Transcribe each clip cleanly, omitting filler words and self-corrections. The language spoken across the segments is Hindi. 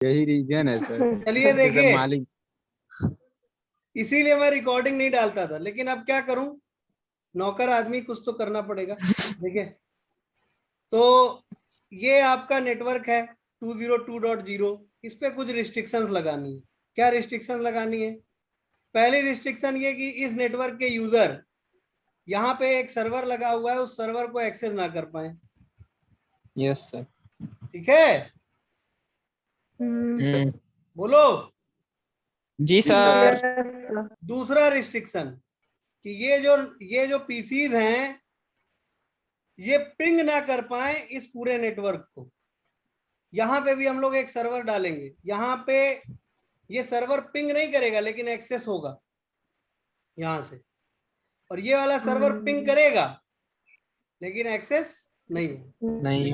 यही रीजन है सर। चलिए जैसे देखिए, मालिक। इसीलिए मैं रिकॉर्डिंग नहीं डालता था, लेकिन अब क्या करूं, नौकर आदमी, कुछ तो करना पड़ेगा। देखिए, तो ये आपका नेटवर्क है 202.0। इस पे कुछ रिस्ट्रिक्शंस लगानी है। क्या रिस्ट्रिक्शंस लगानी है? पहली रिस्ट्रिक्शन ये कि इस नेटवर्क के यूजर यहाँ पे एक सर्वर लगा हुआ है, उस सर्वर को एक्सेस ना कर पाए। Yes sir. ठीक है, सर। बोलो। जी सर। दूसरा रिस्ट्रिक्शन कि ये जो पीसीज हैं, ये पिंग ना कर पाए इस पूरे नेटवर्क को। यहां पे भी हम लोग एक सर्वर डालेंगे, यहां पे ये सर्वर पिंग नहीं करेगा लेकिन एक्सेस होगा यहां से, और ये वाला सर्वर पिंग करेगा लेकिन एक्सेस नहीं होगा। नहीं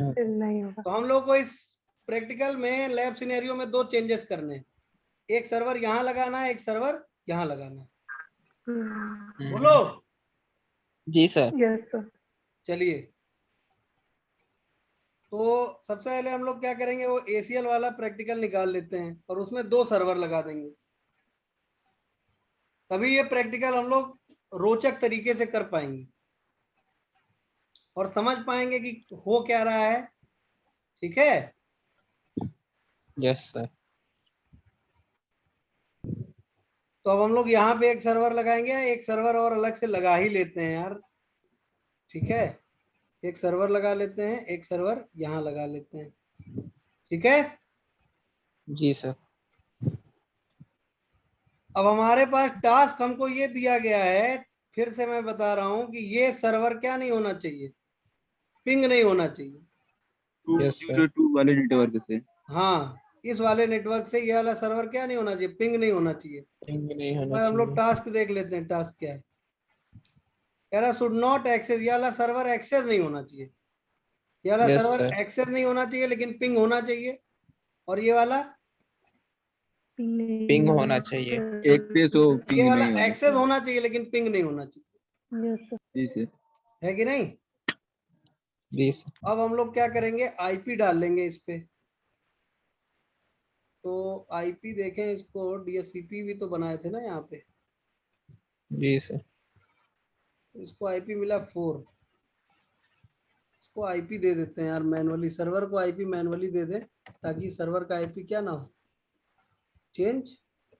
तो हम लोग को इस प्रैक्टिकल में, लैब सिनेरियो में दो चेंजेस करने हैं। एक सर्वर यहां लगाना है, एक सर्वर यहां लगाना है। बोलो। जी सर। चलिए, तो सबसे पहले हम लोग क्या करेंगे, वो एसीएल वाला प्रैक्टिकल निकाल लेते हैं और उसमें दो सर्वर लगा देंगे। तभी ये प्रैक्टिकल हम लोग रोचक तरीके से कर पाएंगे और समझ पाएंगे कि हो क्या रहा है। ठीक है, यस सर। तो अब हम लोग यहाँ पे एक सर्वर लगाएंगे, एक सर्वर और अलग से लगा ही लेते हैं यार। ठीक है, एक सर्वर लगा लेते हैं, एक सर्वर यहाँ लगा लेते हैं। ठीक है, जी सर। अब हमारे पास टास्क हमको ये दिया गया है, फिर से मैं बता रहा हूं कि ये सर्वर क्या नहीं होना चाहिए, पिंग नहीं होना चाहिए। 202 वाले नेटवर्क से। हाँ, इस वाले नेटवर्क से ये वाला सर्वर क्या नहीं होना चाहिए, पिंग नहीं होना चाहिए। पिंग नहीं होना हम लोग चाहिए। टास्क देख लेते हैं, टास्क क्या है। कह रहा शुड नॉट एक्सेस, ये वाला सर्वर एक्सेस नहीं होना चाहिए। ये वाला यस सर्वर सर। एक्सेस नहीं होना चाहिए लेकिन पिंग होना चाहिए। और ये वाला, पिंग होना चाहिए। एक्सेस हो, ये पिंग वाला नहीं होना एक्सेस चाहिए। होना चाहिए लेकिन पिंग नहीं होना चाहिए। जी सर। है कि नहीं? जी सर। अब हम लोग क्या करेंगे, आईपी डाल लेंगे इस पे। तो आईपी देखें, इसको डीएचसीपी भी तो बनाए थे ना यहाँ पे। जी सर। इसको आईपी मिला 4। इसको आईपी दे देते हैं यार मैनुअली, सर्वर को आईपी मैनुअली दे दें ताकि सर्वर का आईपी क्या ना हो, चेंज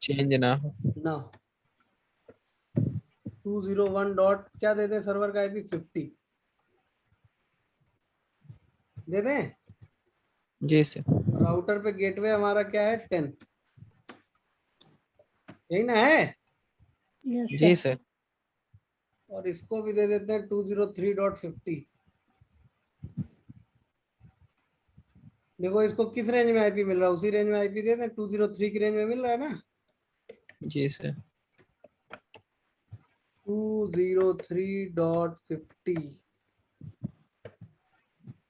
चेंज ना हो। ना हो। 201 डॉट क्या दे दें, सर्वर का आईपी 50 दे दें। जी सर। राउटर पे गेटवे हमारा क्या है, 10। यही ना है? जी सर। और इसको भी दे देते हैं 203.50। देखो इसको किस रेंज में आईपी मिल रहा है, उसी रेंज में आईपी देते हैं, 203 की रेंज में मिल रहा है ना। जी सर। 203.50,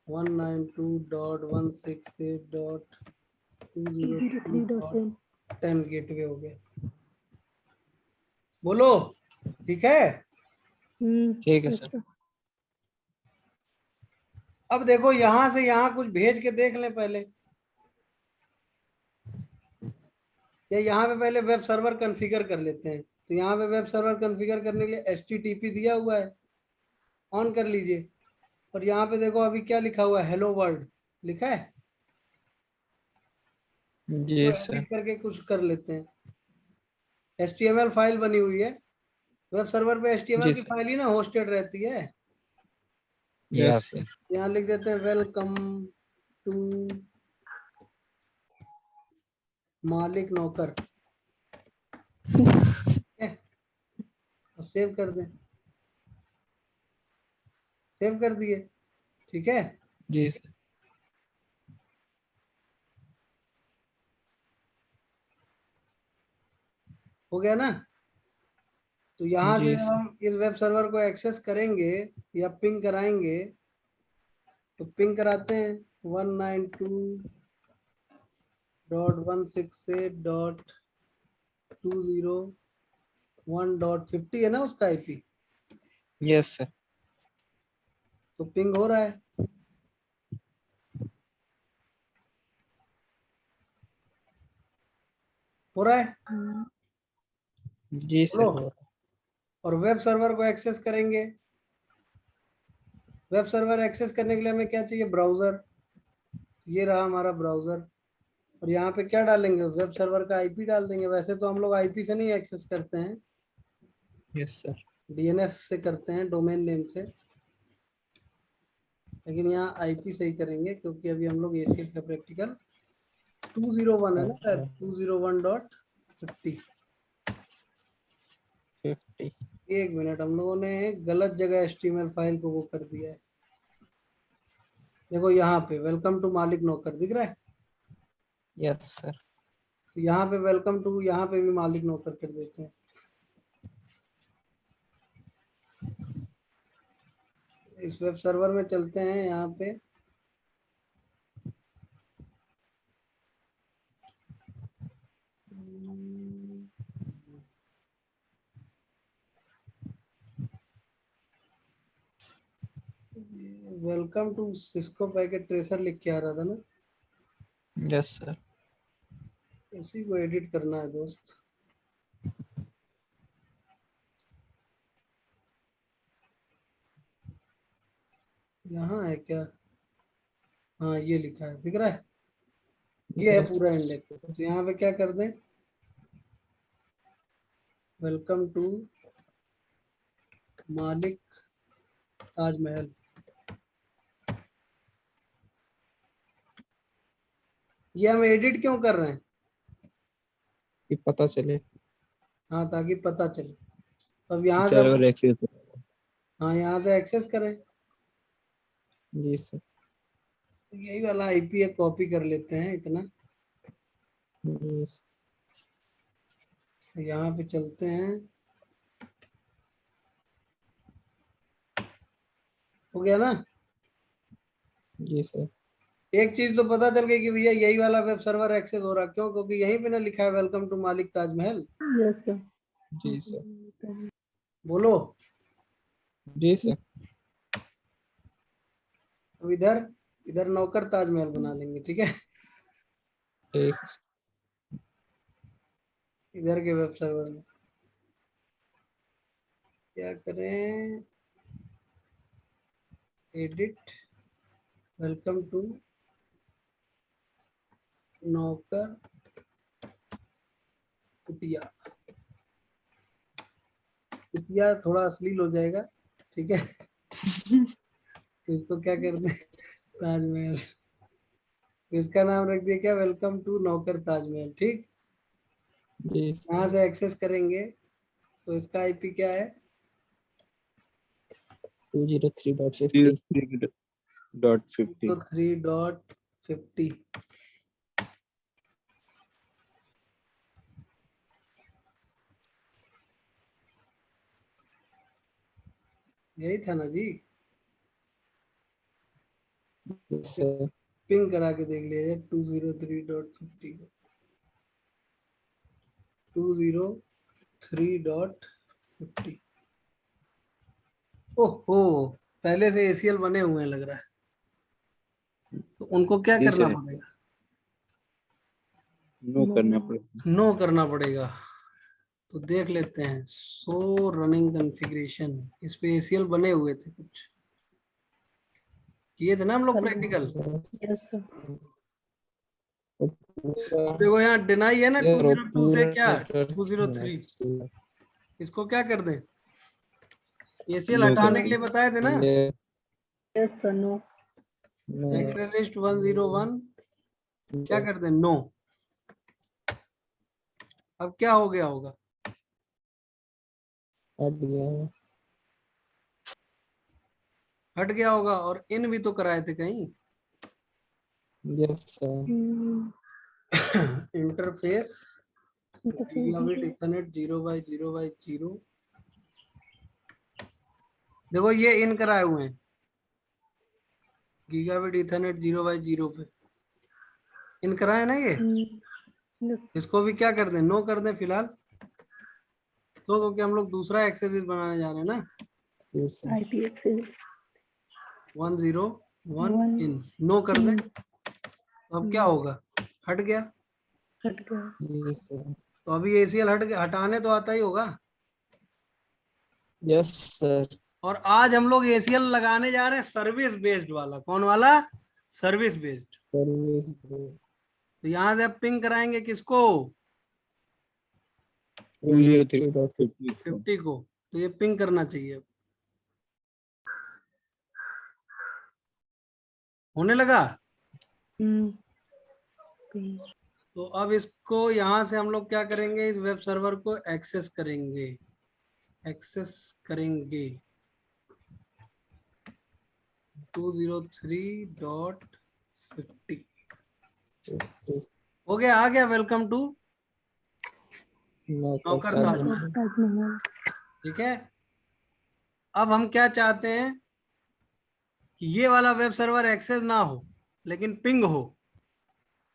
192.168.203.10 गेटवे हो गया। बोलो, ठीक है। ठीक है सर। अब देखो यहां से यहां कुछ भेज के देख लें पहले, या यहाँ पे पहले वेब सर्वर कॉन्फ़िगर कर लेते हैं। तो यहाँ पे वेब सर्वर कॉन्फ़िगर करने के लिए HTTP दिया हुआ है, ऑन कर लीजिए। और यहाँ पे देखो अभी क्या लिखा हुआ है, हेलो वर्ल्ड लिखा है। जी इसको सर। एडिट करके कुछ कर लेते हैं। HTML फाइल बनी हुई है, वेब सर्वर पे HTML जी की सर। फाइल ही ना होस्टेड रहती है। Yes sir. सर। यहाँ लिख देते हैं वेलकम टू मालिक नौकर, और सेव कर दें। सेव कर दिए, ठीक है। जी सर। हो गया ना? तो यहाँ से जी जब सर। हम इस वेब सर्वर को एक्सेस करेंगे या पिंग कराएंगे, तो पिंग कराते हैं 192.168.201.50 है ना उसका आईपी। Yes sir. तो पिंग हो रहा है। हो रहा है? जी सर। बोलो। और वेब सर्वर को एक्सेस करेंगे। वेब सर्वर एक्सेस करने के लिए हमें क्या चाहिए? ब्राउजर। ये रहा हमारा ब्राउजर। और यहाँ पे क्या डालेंगे? वेब सर्वर का आईपी डाल देंगे। वैसे तो हम लोग आईपी से नहीं एक्सेस करते हैं, यस सर। डीएनएस से करते हैं, डोमेन नेम से। लेकिन यहाँ आईपी से ही करेंगे क्योंकि अभी हम लोग एसीएल का प्रैक्टिकल 201 है ना सर, 201.50। 50। एक मिनट, हम लोगों ने गलत जगह एचटीएमएल फाइल को वो कर दिया है। देखो यहाँ पे वेलकम टू मालिक नौकर दिख रहा है, यस सर। तो यहाँ पे वेलकम टू, यहाँ पे भी मालिक नौकर कर देते हैं। इस वेब सर्वर में चलते हैं। यहाँ पे welcome to Cisco packet tracer लिख के आ रहा था ना, यस सर। उसी को एडिट करना है दोस्त। यहाँ है क्या? हाँ ये लिखा है, दिख रहा है, ये है पूरा इंडेक्स। तो यहाँ पे क्या कर दें? वेलकम टू मालिक ताजमहल। ये हम एडिट क्यों कर रहे हैं? कि पता चले। हाँ, ताकि पता चले। अब यहाँ से सर्वर हम, एक्सेस। हाँ यहाँ से एक्सेस करें। जी सर। तो यही वाला आईपी कॉपी कर लेते हैं इतना। यस। यहाँ पे चलते हैं। हो गया ना? जी सर। एक चीज तो पता चल गई कि भैया यही वाला वेब सर्वर एक्सेस हो रहा। क्यों? क्योंकि यहीं पे ना लिखा है वेलकम टू मालिक ताजमहल। Yes sir. जी सर। बोलो। जी सर। अब इधर इधर नौकर ताजमहल बना लेंगे, ठीक है? ठीक। इधर के वेब सर्वर में क्या करें? एडिट वेलकम टू नौकर कुटिया। कुटिया थोड़ा अश्लील हो जाएगा, ठीक है? तो इसको क्या करते हैं? ताजमहल। तो इसका नाम रख दिया क्या? वेलकम टू नौकर ताजमहल, ठीक? जी यहाँ सर। से एक्सेस करेंगे तो इसका आईपी क्या है? 203.50। 3.50। 3.50। यही था ना जी? Yes sir. पिंग करा के देख लीजिए 203.50 को। 203.50। ओहो, पहले से एसीएल बने हुए हैं लग रहा है। तो उनको क्या जी करना सर, पड़ेगा? नो करना पड़ेगा। नो करना पड़ेगा। तो देख लेते हैं। सो रनिंग कॉन्फ़िगरेशन, इस पे एसीएल बने हुए थे कुछ, किए थे ना हम लोग प्रैक्टिकल। Yes sir. देखो यहाँ डिनाई है ना, यार 202 से क्या पूरा 203। इसको क्या कर दें? एसीएल नो कर हटाने के दें। लिए बताए थे ना। Yes sir. No. Access list 101 क्या कर दें? नो। अब क्या हो गया होगा? हट गया होगा। और इन भी तो कराए थे कहीं। Yes sir. Interface gigabit Ethernet 0/0/0। देखो ये इन कराए हुए हैं, गीगाबिट इथरनेट 0/0 पे इन कराए ना ये। यस। इसको भी क्या कर दें? नो कर दें फिलहाल। तो क्योंकि हम लोग दूसरा एक्सेस बनाने जा रहे हैं ना। Yes sir. IP access 101 in no कर दें। तो अब क्या होगा? हट गया। हट गया। Yes, sir. तो अभी ACL हटाने तो आता ही होगा। Yes, sir. और आज हम लोग ACL लगाने जा रहे हैं सर्विस बेस्ड वाला। कौन वाला? Service based. Service. तो यहां से आप पिंग कराएंगे किसको? 203.50. 50 को। तो ये पिंग करना चाहिए। होने लगा। तो अब इसको यहां से हम लोग क्या करेंगे, इस वेब सर्वर को एक्सेस करेंगे। एक्सेस करेंगे 203.50। हो गया, आ गया। वेलकम टू नौकर ताजमहल। ताजमहल। ठीक है। अब हम क्या चाहते हैं कि ये वाला वेब सर्वर एक्सेस ना हो लेकिन पिंग हो,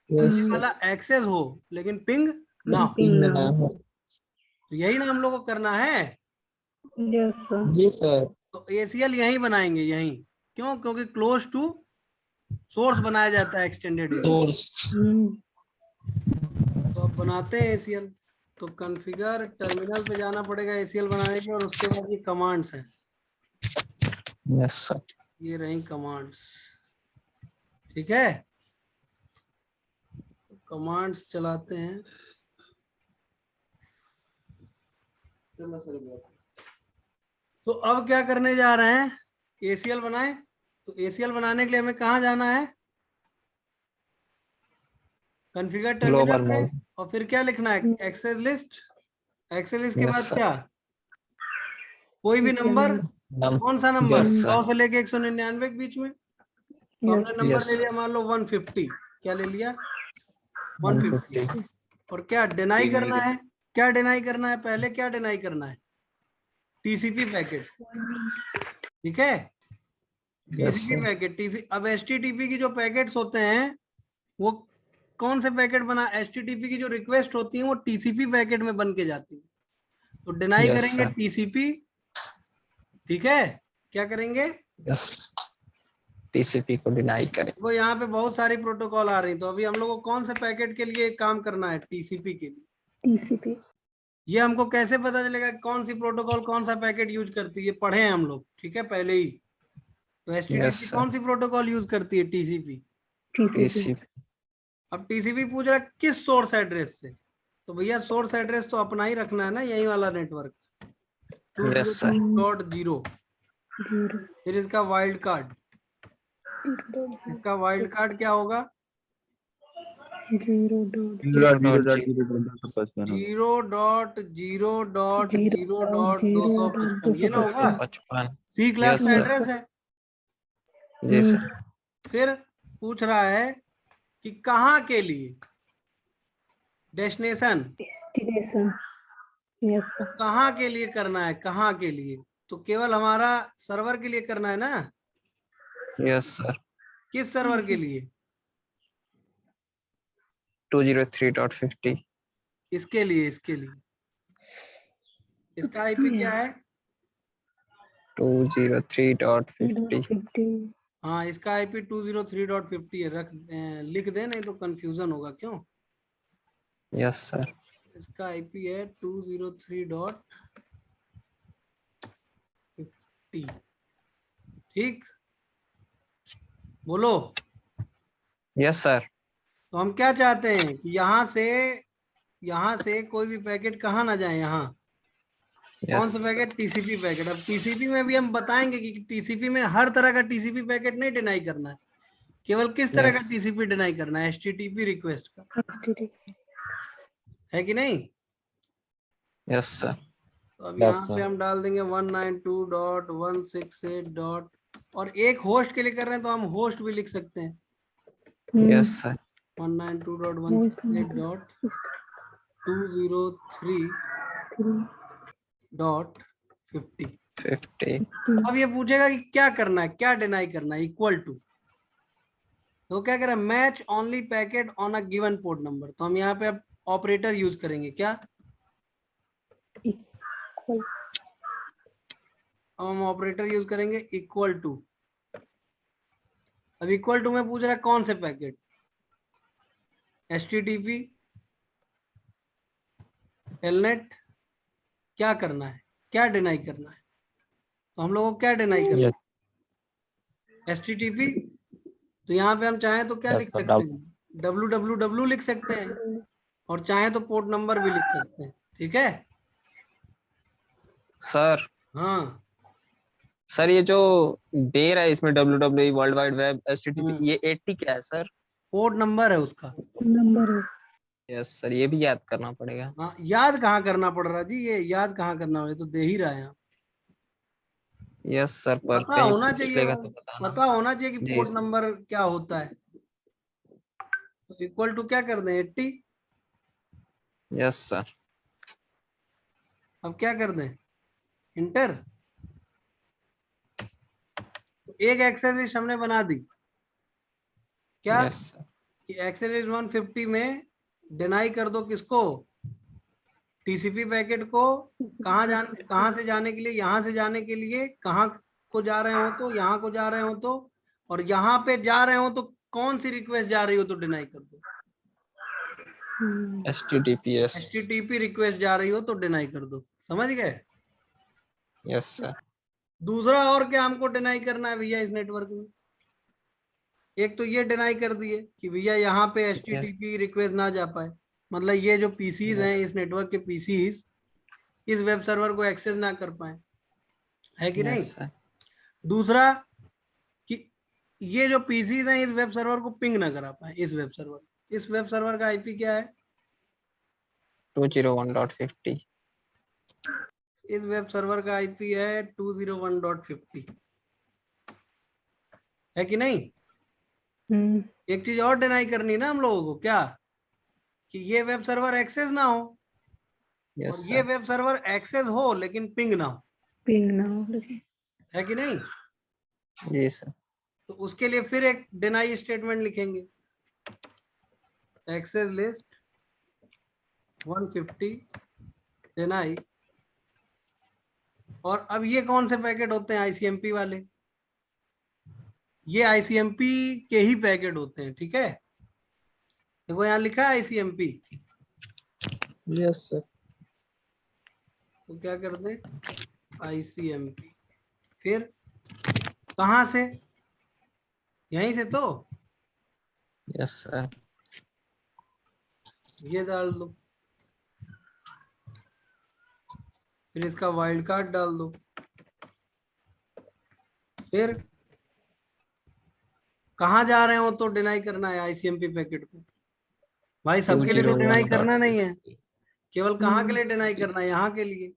Yes, ये sir. वाला एक्सेस हो लेकिन पिंग ना हो। पिंग ना हो। हो। तो यही ना हम लोग को करना है। Yes sir. जी सर। तो ACL यहीं बनाएंगे, यहीं। क्यों? क्योंकि क्लोज टू सोर्स बनाया जाता है एक्सटेंडेड ACL। सोर्स। तो अब बनाते हैं ACL। तो कॉन्फ़िगर टर्मिनल पे जाना पड़ेगा ACL बनाने के, और उसके बाद ये कमांड्स हैं। Yes sir. ये रही कमांड्स। ठीक है। कमांड्स चलाते हैं। तो अब क्या करने जा रहे हैं? ACL बनाए। तो ACL बनाने के लिए हमें कहाँ जाना है? कॉन्फ़िगर टर्मिनल ग्लोबल में। मोड। और फिर क्या लिखना है? Access list. एक्सेस लिस्ट के यस बाद सर। क्या? कोई भी नंबर। कौन सा नंबर? Yes 100 sir. से लेके 199 के बीच में। तो हमने नंबर यस ले सर। लिया, मान लो 150। क्या ले लिया? 150। 150। और क्या डिनाई करना है? क्या डिनाई करना है? पहले क्या डिनाई करना है? TCP packet. ठीक है। Yes TCP sir. पैकेट। अब HTTP की जो पैकेट्स होते हैं वो कौन से पैकेट बना? HTTP की जो रिक्वेस्ट होती है वो TCP पैकेट में बन के जाती है। तो डिनाई यस करेंगे सर। TCP। ठीक है। क्या करेंगे? यस। TCP को डिनाई करें। वो यहाँ पे बहुत सारी प्रोटोकॉल आ रही, तो अभी हम लोग को कौन से पैकेट के लिए काम करना है? TCP के लिए। TCP। ये हमको कैसे पता चलेगा कौन सी प्रोटोकॉल कौन सा पैकेट यूज करती है? पढ़े हैं हम लोग, ठीक है, पहले ही। तो यस HTTP सर। कौन सी प्रोटोकॉल यूज करती है? TCP। TCP। अब TCP पूछ रहा है किस सोर्स एड्रेस से। तो भैया सोर्स एड्रेस तो अपना ही रखना है ना, यही वाला नेटवर्क यस सर। 203.0। फिर इसका वाइल्ड कार्ड। इसका वाइल्ड कार्ड क्या होगा? 0.0.0.255। ये ना होगा। 255। C क्लास यस का सर। एड्रेस है। जी सर। फिर पूछ रहा है कि कहाँ के लिए? डेस्टिनेशन। कहाँ के लिए करना है? कहाँ के लिए? तो केवल हमारा सर्वर के लिए करना है ना। Yes sir. किस सर्वर के लिए? 203.50। इसके लिए। इसके लिए। इसका IP क्या है? 203.50। हाँ, इसका IP 203.50 है। लिख दे, नहीं तो कंफ्यूजन होगा। क्यों? Yes sir. इसका IP है 203.50। ठीक, बोलो। Yes sir. तो हम क्या चाहते हैं कि यहाँ से कोई भी पैकेट कहाँ ना जाए। यहाँ कौन सा यस पैकेट? TCP packet. अब TCP में भी हम बताएंगे कि TCP में हर तरह का TCP पैकेट नहीं डिनाई करना है, केवल किस तरह का यस। TCP डिनाई करना है? HTTP रिक्वेस्ट का, है कि नहीं? Yes sir. तो अब यहाँ पे हम डाल देंगे 192.168. और एक होस्ट के लिए कर रहे हैं तो हम होस्ट भी लिख सकते हैं। Yes sir. 192.168.203.50। 50। अब ये पूछेगा कि क्या करना है, क्या डिनाई करना है? Equal to. तो क्या करें? Match only packet on a given port number. तो हम यहाँ पे अब ऑपरेटर यूज करेंगे। क्या? अब हम ऑपरेटर यूज करेंगे इक्वल टू। अब इक्वल टू में पूछ रहा है कौन से पैकेट? HTTP, टेलनेट क्या करना है, क्या डिनाई करना है, तो हम लोगों को क्या डिनाई करना Yes. है, HTTP। तो यहाँ पे हम चाहें तो क्या Yes, लिख sir. सकते हैं, www लिख सकते हैं, और चाहें तो पोर्ट नंबर भी लिख सकते हैं, ठीक है। सर हाँ सर ये जो दे रहा है इसमें WWE world wide web HTTP ये 80 क्या है सर? पोर्ट नंबर है उसका। नंबर है। यस सर, ये भी याद करना पड़ेगा। हाँ याद कहाँ करना पड़ रहा जी, ये याद कहाँ करना, ये तो दे ही रहा है यहाँ। यस सर, पर पता कहीं होना पूछ चाहिए लेगा बस, तो बताना। पता होना चाहिए कि जी पोर्ट सर। नंबर क्या होता है। तो इक्वल टू क्या कर दें 80। Yes sir. अब क्या कर दें इंटर। एक एक्सेस लिस्ट हमने बना दी, क्या यस सर। कि एक्सेस लिस्ट 150 में डिनाई कर दो किसको, टीसीपी पैकेट को। कहाँ से जाने के लिए, यहाँ से जाने के लिए, कहाँ को जा रहे हो तो यहाँ को जा रहे हो तो, और यहाँ पे जा रहे हो तो कौन सी रिक्वेस्ट जा रही हो तो डिनाई कर दो। HTTPS। HTTP रिक्वेस्ट जा रही हो तो डिनाई कर दो, समझ गए। Yes sir. दूसरा और क्या हमको डिनाई करना है भैया इस नेटवर्क में, एक तो ये डिनाई कर दिए कि भैया यहाँ पे HTTP रिक्वेस्ट ना जा पाए, मतलब ये जो पीसीज हैं इस नेटवर्क के पीसीज इस वेब सर्वर को एक्सेस ना कर पाए, है कि नहीं। Yes sir. दूसरा कि ये जो पीसीज हैं इस वेब सर्वर को पिंग ना करा पाए, इस वेब सर्वर का आईपी क्या है, 201.50। इस वेब सर्वर का आईपी है 201.50, है कि नहीं। एक चीज और डिनाई करनी है ना हम लोगों को, क्या कि ये वेब सर्वर एक्सेस ना हो, और यस ये सर। वेब सर्वर एक्सेस हो लेकिन पिंग ना हो, पिंग ना हो लेकिन। है कि नहीं। जी सर। तो उसके लिए फिर एक डिनाई स्टेटमेंट लिखेंगे, एक्सेस लिस्ट 150 डिनाई। और अब ये कौन से पैकेट होते हैं, आईसीएमपी वाले, ये आईसीएमपी के ही पैकेट होते हैं, ठीक है। देखो यहाँ लिखा है आईसीएमपी, यस सर। तो क्या कर दे आईसीएमपी, फिर कहाँ से, यहीं से तो यस सर। ये डाल दो, फिर इसका वाइल्ड कार्ड डाल दो, फिर कहाँ जा रहे हो तो डिनाई करना है आईसीएमपी पैकेट को, भाई सबके लिए तो डिनाई करना नहीं है, केवल कहाँ के लिए डिनाई करना है, यहाँ के लिए,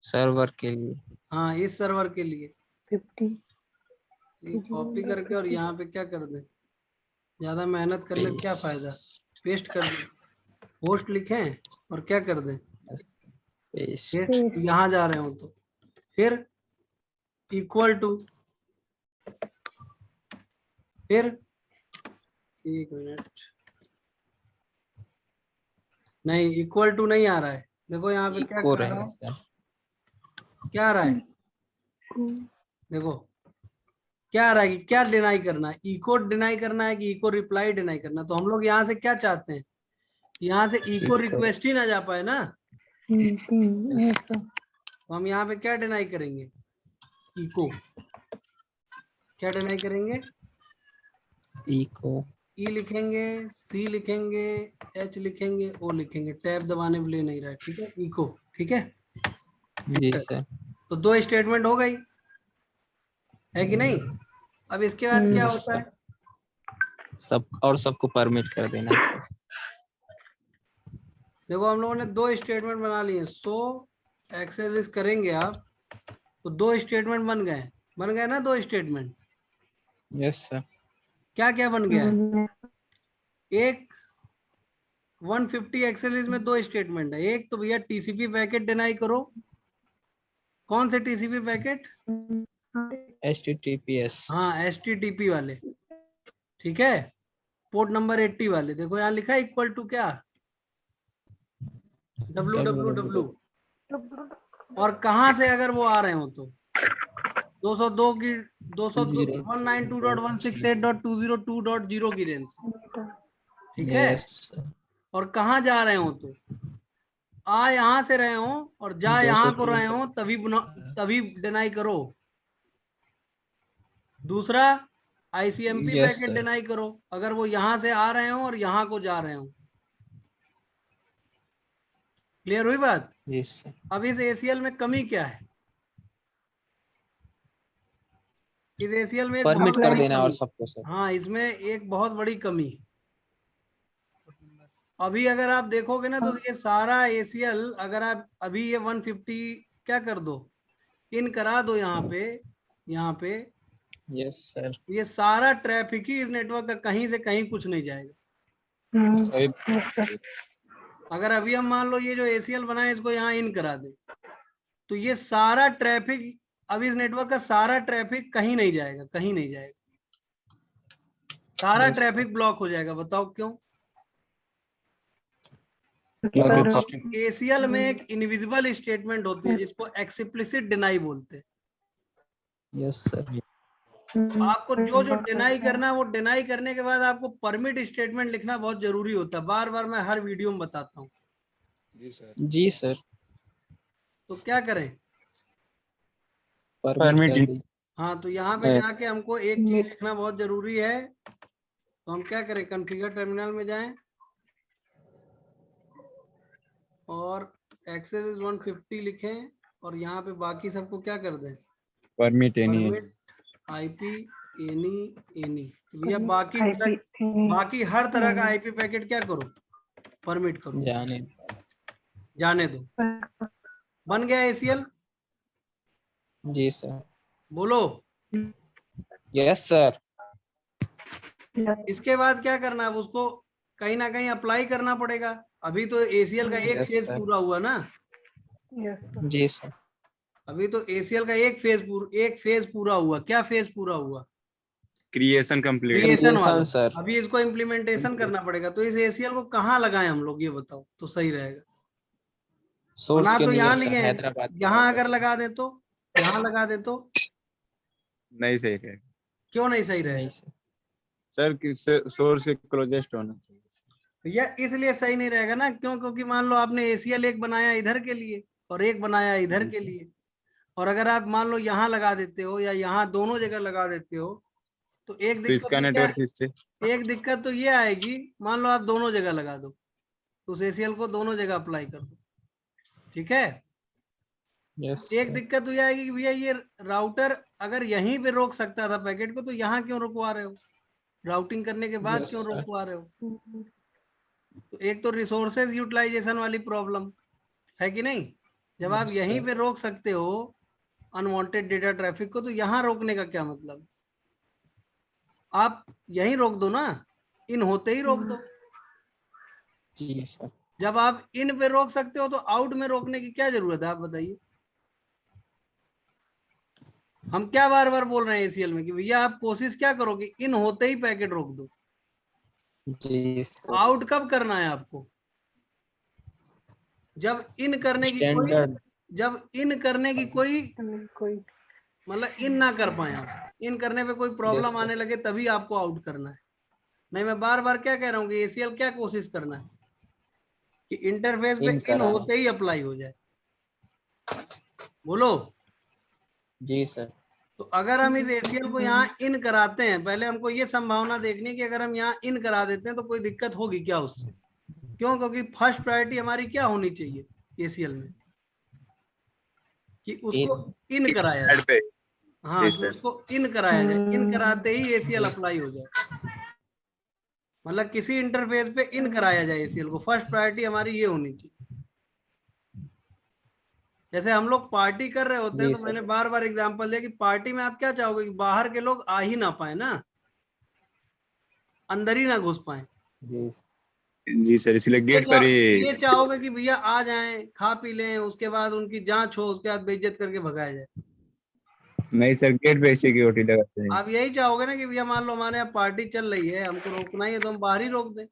सर्वर के लिए। हाँ इस सर्वर के लिए। 50 कॉपी करके और यहाँ पे क्या कर दे, ज्यादा मेहनत करने से क्या फायदा, पेस्ट कर दे, पोस्ट लिखें और क्या कर दे पेस्ट, यहाँ जा रहे हो तो, फिर इक्वल टू, फिर एक मिनट, नहीं इक्वल टू नहीं आ रहा है, देखो यहाँ पे क्या इको कर रहा रहेगा हूँ, सर। क्या आ रहा है, देखो क्या आ रहा है कि क्या डिनाई करना है, इको डिनाई करना है कि इको रिप्लाई डिनाई करना, तो हम लोग यहाँ से क्या चाहते हैं, यहाँ से इको रिक्वेस्ट ही ना जा पाए ना, तो हम यहाँ पे क्या डिनाई करेंगे, इको, क्या डिनाई करेंगे, इको। ई लिखेंगे, सी लिखेंगे, एच लिखेंगे, ओ लिखेंगे, टैब दबाने के लिए नहीं रहा है, ठीक है, इको, ठीक है। जी सर। तो दो स्टेटमेंट हो गई, है कि नहीं। अब इसके बाद क्या होता है, सब और सबको परमिट कर देना है सर। देखो हम लोगों ने दो स्टेटमेंट बना लिए, सो एक्सेस करेंगे आप तो दो स्टेटमेंट बन गए ना, दो स्टेटमेंट, यस सर। क्या क्या बन गया है, एक 150 एक्सेस में दो स्टेटमेंट है, एक तो भैया टीसीपी पैकेट डिनाई करो, कौन से टीसीपी पैकेट, HTTPS। हाँ एचटीटीपी वाले, ठीक है, पोर्ट नंबर 80 वाले, देखो यहाँ लिखा है इक्वल टू क्या www, और कहाँ से अगर वो आ रहे हो तो 202 की 192.168.202.0 की रेंज, ठीक है, यस। और कहाँ जा रहे हो तो आ यहां से रहे हो और जा यहां को 203 रहे हो तभी डिनाई करो। दूसरा ICMP yes packet sir. Deny करो अगर वो यहां से आ रहे हो और यहां को जा रहे हो। क्लियर हुई बात? Yes sir. अब इस एसीएल में कमी क्या है? इस एसीएल में एक बहुत परमिट कर बड़ी देना और कमी। सबको सर। हाँ, इसमें एक बहुत बड़ी कमी। अभी अगर आप देखोगे ना तो ये सारा एसीएल अगर आप अभी ये 150 क्या कर दो, इन करा दो यहाँ पे यस सर। ये सारा ट्रैफिक ही इस नेटवर्क का कहीं से कहीं कुछ नहीं जाएगा। सही। अगर अभी हम मान लो ये जो एसीएल बना है इसको यहाँ इन करा दे तो ये सारा ट्रैफिक, अब इस नेटवर्क का सारा ट्रैफिक कहीं नहीं जाएगा, कहीं नहीं जाएगा, सारा Yes, ट्रैफिक ब्लॉक हो जाएगा। बताओ क्यों? एसीएल में एक इनविजिबल स्टेटमेंट होती है जिसको एक्सप्लिसिट डिनाई बोलते हैं। Yes sir. आपको जो जो डिनाई करना है वो डिनाई करने के बाद आपको परमिट स्टेटमेंट लिखना बहुत जरूरी होता है। बार बार मैं हर वीडियो में बताता हूँ। जी सर। तो क्या करें? परमिट कर दी। हाँ, तो यहाँ पे जाके हमको एक चीज लिखना बहुत जरूरी है। तो हम क्या करें, कॉन्फ़िगर टर्मिनल में जाएं और एक्सेस इज 150 लिखें और यहाँ पे बाकी सबको क्या कर दें, परमिट एनी आईपी एनी भैया बाकी हर तरह का आईपी पैकेट क्या करो, परमिट करो, जाने दो। बन गया एसीएल? जी सर। बोलो। Yes sir. इसके बाद क्या करना है, उसको कहीं ना कहीं अप्लाई करना पड़ेगा। अभी तो एसीएल का एक Yes, फेज sir. पूरा हुआ ना। जी सर। अभी तो एसीएल का एक फेज पूरा हुआ। क्या फेज पूरा हुआ? Creation complete. क्रिएशन वाला। Creation, sir. अभी इसको इम्प्लीमेंटेशन करना पड़ेगा। तो इस एसीएल को कहाँ लगाएं हम लोग, ये बताओ तो सही रहेगा। सोर्स बना के तो यहाँ नियर नहीं सर, है, हैदराबाद। यहाँ अगर लगा दे तो, यहाँ लगा दे तो नहीं सही है क्यों नहीं सही रहेगा? नहीं सर। सर, किस सोर्स के क्लोजेस्ट होना चाहिए। भैया इसलिए सही नहीं रहेगा ना, क्यों? क्योंकि मान लो आपने एसीएल एक बनाया इधर के लिए और एक बनाया इधर के लिए, और अगर आप मान लो यहाँ लगा देते हो या यहाँ दोनों जगह लगा देते हो तो एक तो इसका नेटवर्क इससे एक दिक्कत तो ये आएगी, मान लो आप दोनों जगह लगा दो तो उस एसीएल को दोनों जगह अप्लाई कर दो, ठीक है। यस एक सर। दिक्कत तो ये आएगी कि भैया ये राउटर अगर यहीं पे रोक सकता था पैकेट को तो यहाँ क्यों रुकवा रहे हो, राउटिंग करने के बाद Yes, क्यों sir. रुकवा रहे हो? तो एक तो रिसोर्सेज यूटिलाइजेशन वाली प्रॉब्लम है कि नहीं। जब आप Yes, यहीं sir. पे रोक सकते हो अनवांटेड डेटा ट्रैफिक को तो यहाँ रोकने का क्या मतलब? आप यहीं रोक दो ना, इन होते ही रोक दो। जी सर। जब आप इन पे रोक सकते हो तो आउट में रोकने की क्या जरूरत है, आप बताइए। हम क्या बार बार बोल रहे हैं एसीएल में कि भैया आप कोशिश क्या करो कि इन होते ही पैकेट रोक दो। जी सर। आउट कब करना है आपको? जब इन करने की स्टैंडर्ड। कोई मतलब इन ना कर पाए, आप इन करने पे कोई Yes, प्रॉब्लम sir. आने लगे तभी आपको आउट करना है। नहीं, मैं बार बार क्या कह रहा हूँ कि एसीएल क्या कोशिश करना है कि इंटरफेस पे इन इन कराना। होते ही अप्लाई हो जाए। बोलो। जी सर। तो अगर हम इस एसीएल को यहाँ इन कराते हैं, पहले हमको ये संभावना देखनी है कि अगर हम यहाँ इन करा देते हैं तो कोई दिक्कत होगी क्या उससे? क्यों? क्योंकि फर्स्ट प्रायोरिटी हमारी क्या होनी चाहिए एसीएल में कि उसको इन कराया जाए। पे हाँ, कि उसको इन कराया जाए, इन कराते ही एसीएल अप्लाई हो जाए, मतलब किसी इंटरफेस पे इन कराया जाए एसीएल को। फर्स्ट प्रायोरिटी हमारी ये होनी चाहिए। जैसे हम लोग पार्टी कर रहे होते हैं जी तो सर। मैंने बार बार एग्जांपल दिया कि पार्टी में आप क्या चाहोगे कि बाहर के लोग आ ही ना पाए ना, अंदर ही ना घुस पाए। जी सर, इसलिए गेट पर ही ये चाहोगे कि भैया आ जाएं, खा पी लें, उसके बाद उनकी जांच हो, उसके बाद बेइज्जत करके भगाया जाए। नहीं सर, गेट पे सिक्योरिटी लगाते हैं। आप यही चाहोगे ना कि भैया मान लो हमारे यहाँ पार्टी चल रही है, हमको रोकना ही है तो हम बाहर ही रोक दें।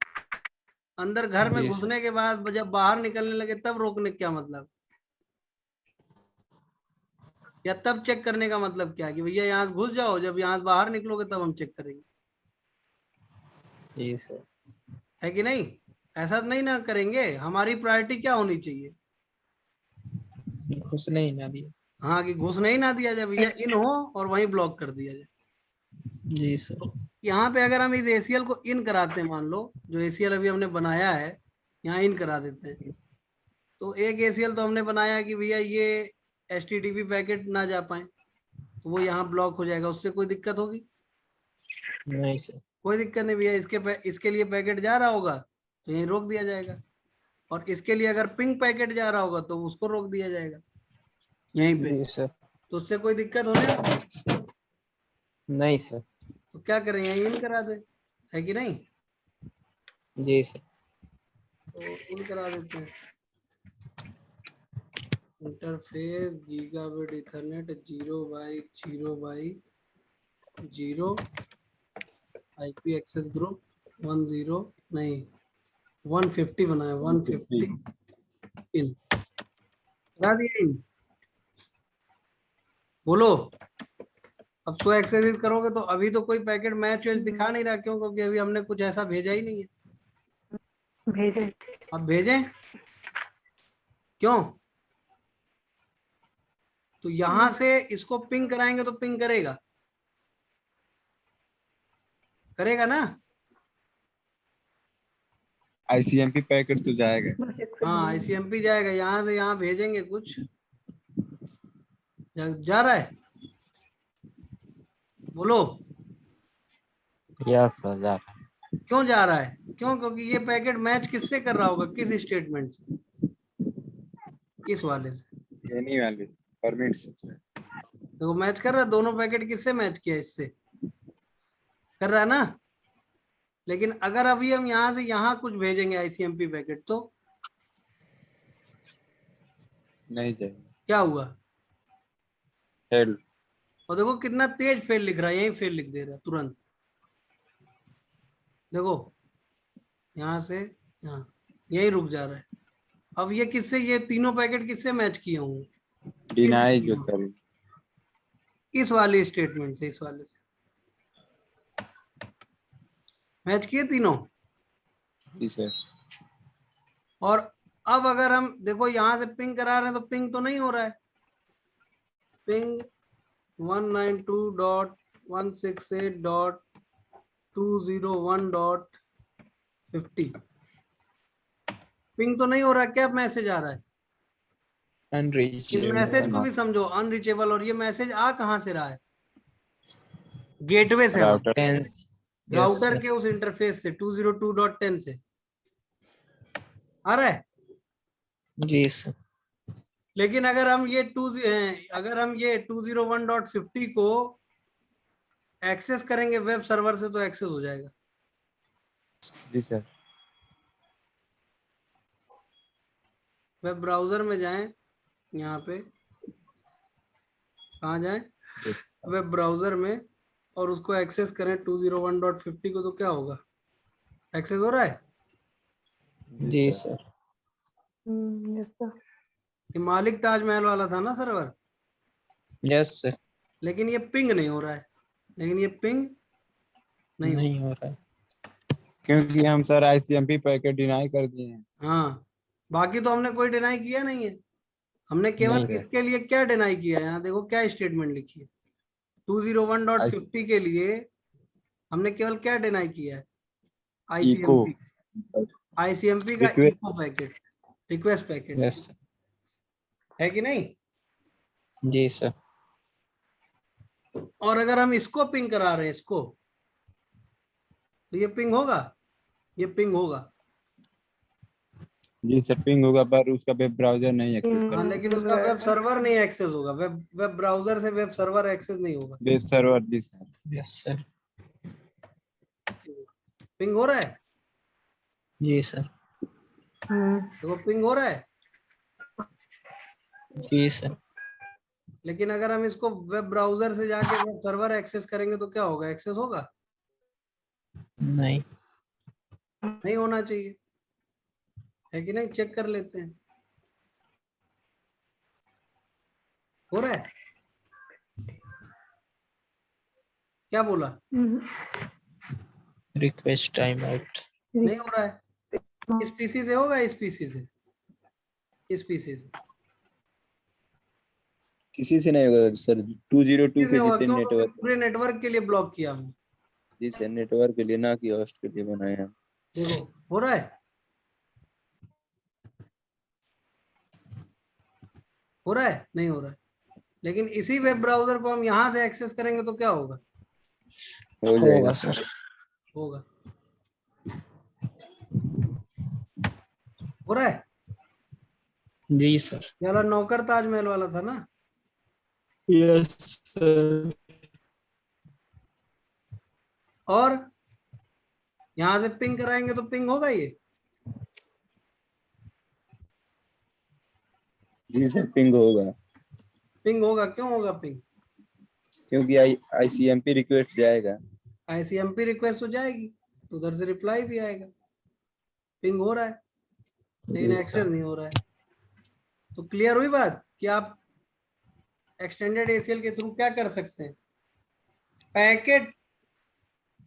अंदर घर में जी घुसने के बाद जब बाहर निकलने लगे तब रोकने का क्या मतलब, या तब चेक करने का मतलब क्या है कि भैया यहाँ से घुस जाओ, जब यहाँ से बाहर निकलोगे तब हम चेक करेंगे। जी सर। है कि नहीं? ऐसा नहीं ना करेंगे। हमारी प्रायोरिटी क्या होनी चाहिए घुसने ही ना दिया। हाँ, कि घुसने ही ना दिया जाए भैया, इन हो और वहीं ब्लॉक कर दिया जाए। जी सर। तो यहाँ पे अगर हम इस ACL को इन कराते हैं, मान लो जो ACL अभी हमने बनाया है यहाँ इन करा देते हैं, तो एक ACL तो हमने बनाया कि भैया ये HTTP पैकेट ना जा पाए, तो वो यहाँ ब्लॉक हो जाएगा। उससे कोई दिक्कत होगी? नहीं सर। कोई दिक्कत नहीं भैया। इसके लिए पैकेट जा रहा होगा तो यहीं रोक दिया जाएगा, और इसके लिए अगर पिंग पैकेट जा रहा होगा तो उसको रोक दिया जाएगा यहीं पे। जी सर। तो उससे कोई दिक्कत होने वाली? नहीं सर। तो क्या करें, यहीं इन करा दे, है कि नहीं? जी सर। तो इन करा देते हैं। Interface gigabit ethernet 0x0x0 IP access group 10 नहीं 150 बनाया, 150 इन करा दिया इन। बोलो, अब 100 एक्सेस करोगे तो अभी तो कोई पैकेट मैच वैच दिखा नहीं रहा, क्यों? क्योंकि अभी हमने कुछ ऐसा भेजा ही नहीं है। भेजे। अब भेजें क्यों? तो यहां से इसको पिंग कराएंगे तो पिंग करेगा, करेगा ना? ICMP पैकेट तो जाएगा। बस एक हाँ, ICMP जाएगा, यहाँ से यहाँ भेजेंगे कुछ। जा रहा है? बोलो, यस सर, जा रहा है। क्यों जा रहा है? क्यों? क्योंकि ये पैकेट मैच किससे कर रहा होगा, किस स्टेटमेंट से, किस वाले से? एनी वाली परमिट से। तो मैच कर रहा है, दोनों पैकेट किससे मैच किया? इससे कर रहा है ना? लेकिन अगर अभी हम यहाँ से यहाँ कुछ भेजेंगे ICMP पैकेट तो नहीं जाएगा। क्या हुआ? फेल। और देखो कितना तेज फेल लिख रहा है, यही फेल लिख दे रहा है तुरंत। देखो यहाँ से यहाँ यही रुक जा रहा है। अब ये किससे, ये तीनों पैकेट किससे मैच किए होंगे? डिनाई जो कर। इस वाले स्टेटमेंट से, इस वाले से मैच किए तीनों। जी सर। और अब अगर हम देखो यहाँ से पिंग करा रहे हैं तो पिंग तो नहीं हो रहा है। पिंग 192.168.201.50 पिंग तो नहीं हो रहा है। क्या मैसेज आ रहा है? इस मैसेज को भी समझो, अनरीचेबल। और ये मैसेज आ कहां से रहा है? गेटवे से, राउटर के उस इंटरफेस से 202.10 से आ रहा है। जी सर। लेकिन अगर हम ये 201.50 को एक्सेस करेंगे वेब सर्वर से तो एक्सेस हो जाएगा। जी सर। वेब ब्राउजर में जाएं, यहाँ पे कहाँ जाएं? वेब ब्राउजर में, और उसको एक्सेस करें 201.50 को, तो क्या होगा? एक्सेस हो रहा है? जी सर। Yes sir. ये मालिक ताजमहल वाला था ना सर्वर, यस सर। लेकिन ये पिंग नहीं हो रहा है। लेकिन ये पिंग नहीं हो रहा है क्योंकि हम सर ICMP पैकेट डिनाई कर दिए हैं। हाँ, बाकी तो हमने कोई डिनाई किया नहीं है। हमने केवल नहीं सर। इसके लिए क्या डिनाई किया है, यहाँ देखो क्या स्टेटमेंट लिखी है। 201.50 के लिए हमने केवल क्या डिनाई किया है? इको ICMP का request. Echo packet, request packet, yes है कि नहीं? जी सर। और अगर हम इसको पिंग करा रहे हैं, इसको, तो ये पिंग होगा, ये पिंग होगा। जी सर, पिंग होगा पर उसका वेब ब्राउजर नहीं एक्सेस हाँ, कर लेकिन उसका वेब सर्वर नहीं एक्सेस होगा। वेब ब्राउजर से वेब सर्वर एक्सेस नहीं होगा। Web server. जी सर। Yes sir. पिंग हो रहा है? जी सर। देखो पिंग हो रहा है। जी सर। लेकिन अगर हम इसको वेब ब्राउजर से जाके वेब सर्वर एक्सेस करेंगे तो क्या होगा? एक्सेस होगा? नहीं नहीं होना चाहिए, है कि नहीं? चेक कर लेते हैं, हो रहा है? क्या बोला? Request time out. नहीं हो रहा है। इस पीसी से होगा, इस पीसी से, इस पीसी से। किसी से नहीं होगा सर, 202 किसने के हुआ? जितने क्यों? नेटवर्क। पूरे नेटवर्क के लिए ब्लॉक किया हमने। जी सर, नेटवर्क के लिए ना कि होस्ट के लिए बनाए हैं। देखो हो रहा है, हो रहा है, नहीं हो रहा है। लेकिन इसी वेब ब्राउजर को हम यहाँ से एक्सेस करेंगे तो क्या होगा? हो जाएगा होगा सर। सर। होगा। हो रहा है। जी सर। ये वाला नौकर ताजमहल वाला था ना। Yes sir. और यहाँ से पिंग कराएंगे तो पिंग होगा ये? जी सर, पिंग होगा, पिंग होगा। क्यों होगा पिंग? क्योंकि आईसीएमपी रिक्वेस्ट जाएगा। आईसीएमपी रिक्वेस्ट हो जाएगी तो उधर से रिप्लाई भी आएगा। पिंग हो रहा है लेकिन जी एक्सेस सर। नहीं हो रहा है। तो क्लियर हुई बात कि आप एक्सटेंडेड एसीएल के थ्रू क्या कर सकते हैं? पैकेट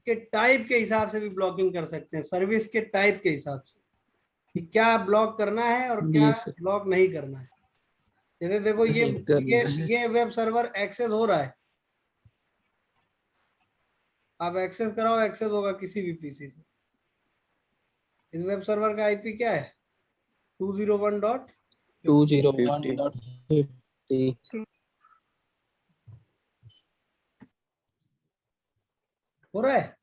के टाइप के हिसाब से भी ब्लॉकिंग कर सकते हैं, सर्विस के टाइप के हिसाब से कि क्या ब्लॉक करना है और क्या जी सर। ब्लॉक नहीं करना है। जैसे देखो ये नहीं करना है। ये वेब सर्वर एक्सेस हो रहा है, आप एक्सेस कराओ, एक्सेस होगा किसी भी पीसी से। इस वेब सर्वर का आईपी क्या है? 201.50 हो रहा है।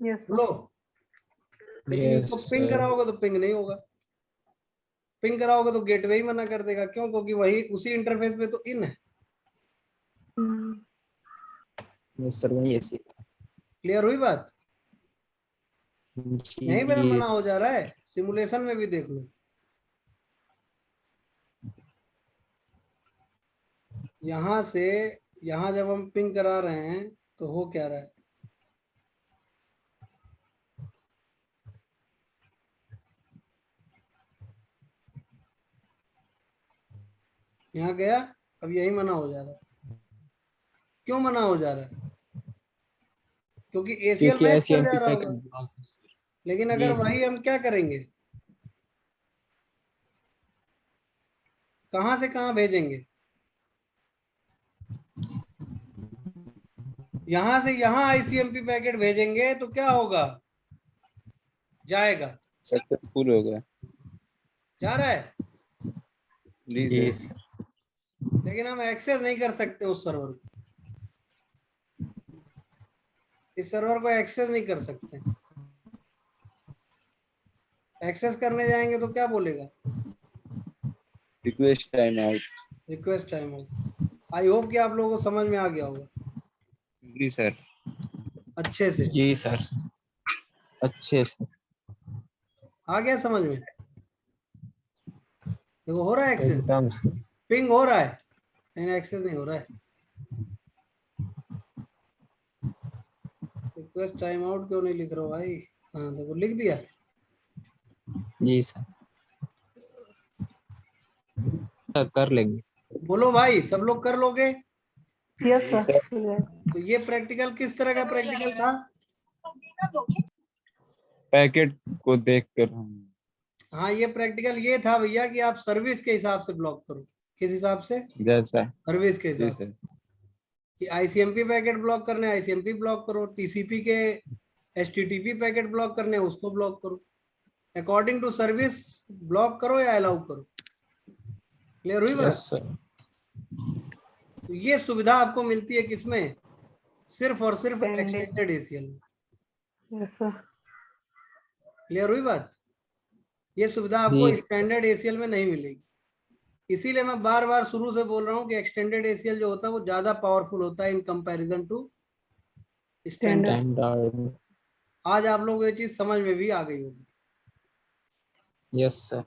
Yes, sir. लो, लेकिन यस इसको पिंग सर। कराओगे तो पिंग नहीं होगा। पिंग कराओगे तो गेटवे ही मना कर देगा। क्यों? क्योंकि वही उसी इंटरफेस पे तो इन है। Hmm. यस सर, वही ऐसी। क्लियर हुई बात? यहीं पे जी मना हो जा रहा है, सिमुलेशन में भी देख लो। यहाँ से यहाँ जब हम पिंग करा रहे हैं तो हो क्या रहा है? यहाँ गया, अब यही मना हो जा रहा है। क्यों मना हो जा रहा है? क्योंकि एसीएल क्योंकि मैच कर जा आईसीएमपी रहा पैकेट होगा। ब्लॉक है सर। लेकिन अगर जी सर। वही हम क्या करेंगे, कहाँ से कहाँ भेजेंगे? यहाँ से यहाँ आईसीएमपी पैकेट भेजेंगे तो क्या होगा? जाएगा। सक्सेसफुल हो गया। जा रहा है। जी जी सर। सर। लेकिन हम एक्सेस नहीं कर सकते उस सर्वर को। इस सर्वर को एक्सेस नहीं कर सकते। एक्सेस करने जाएंगे तो क्या बोलेगा? Request time out. Request time हो। आई होप कि आप लोगों को समझ में आ गया होगा जी सर। अच्छे से। जी सर, अच्छे से। आ गया समझ में? देखो हो रहा है एक्सेस, एकदम से। पिंग हो रहा है लेकिन एक्सेस नहीं हो रहा है। रिक्वेस्ट टाइम आउट क्यों नहीं लिख रहा हो भाई? हाँ देखो लिख दिया। जी सर, कर लेंगे। बोलो भाई, सब लोग कर लोगे? Yes, जी sir. सर। Yes. तो ये प्रैक्टिकल किस तरह का प्रैक्टिकल था? पैकेट को देखकर हम। हाँ ये प्रैक्टिकल ये था भैया कि आप सर्विस के हिसाब से ब्लॉक करो। किस हिसाब से? जैसा। सर्विस के जी हिसाब से। सर। कि आईसीएमपी पैकेट ब्लॉक करने आईसीएमपी ब्लॉक करो, टीसीपी के एचटीटीपी पैकेट ब्लॉक करने उसको ब्लॉक करो। अकॉर्डिंग टू सर्विस ब्लॉक करो या अलाउ करो। क्लियर हुई यस बात? सर। तो ये सुविधा आपको मिलती है किसमें? सिर्फ और सिर्फ Extended. एक्सटेंडेड एसीएल में। Yes, sir. क्लियर हुई बात? ये सुविधा आपको जी स्टैंडर्ड एसीएल में नहीं मिलेगी। इसीलिए मैं बार बार शुरू से बोल रहा हूँ कि एक्सटेंडेड एसीएल जो होता है वो ज्यादा पावरफुल होता है in comparison to standard. Standard. आज आप लोग ये चीज समझ में भी आ गई होगी। Yes sir.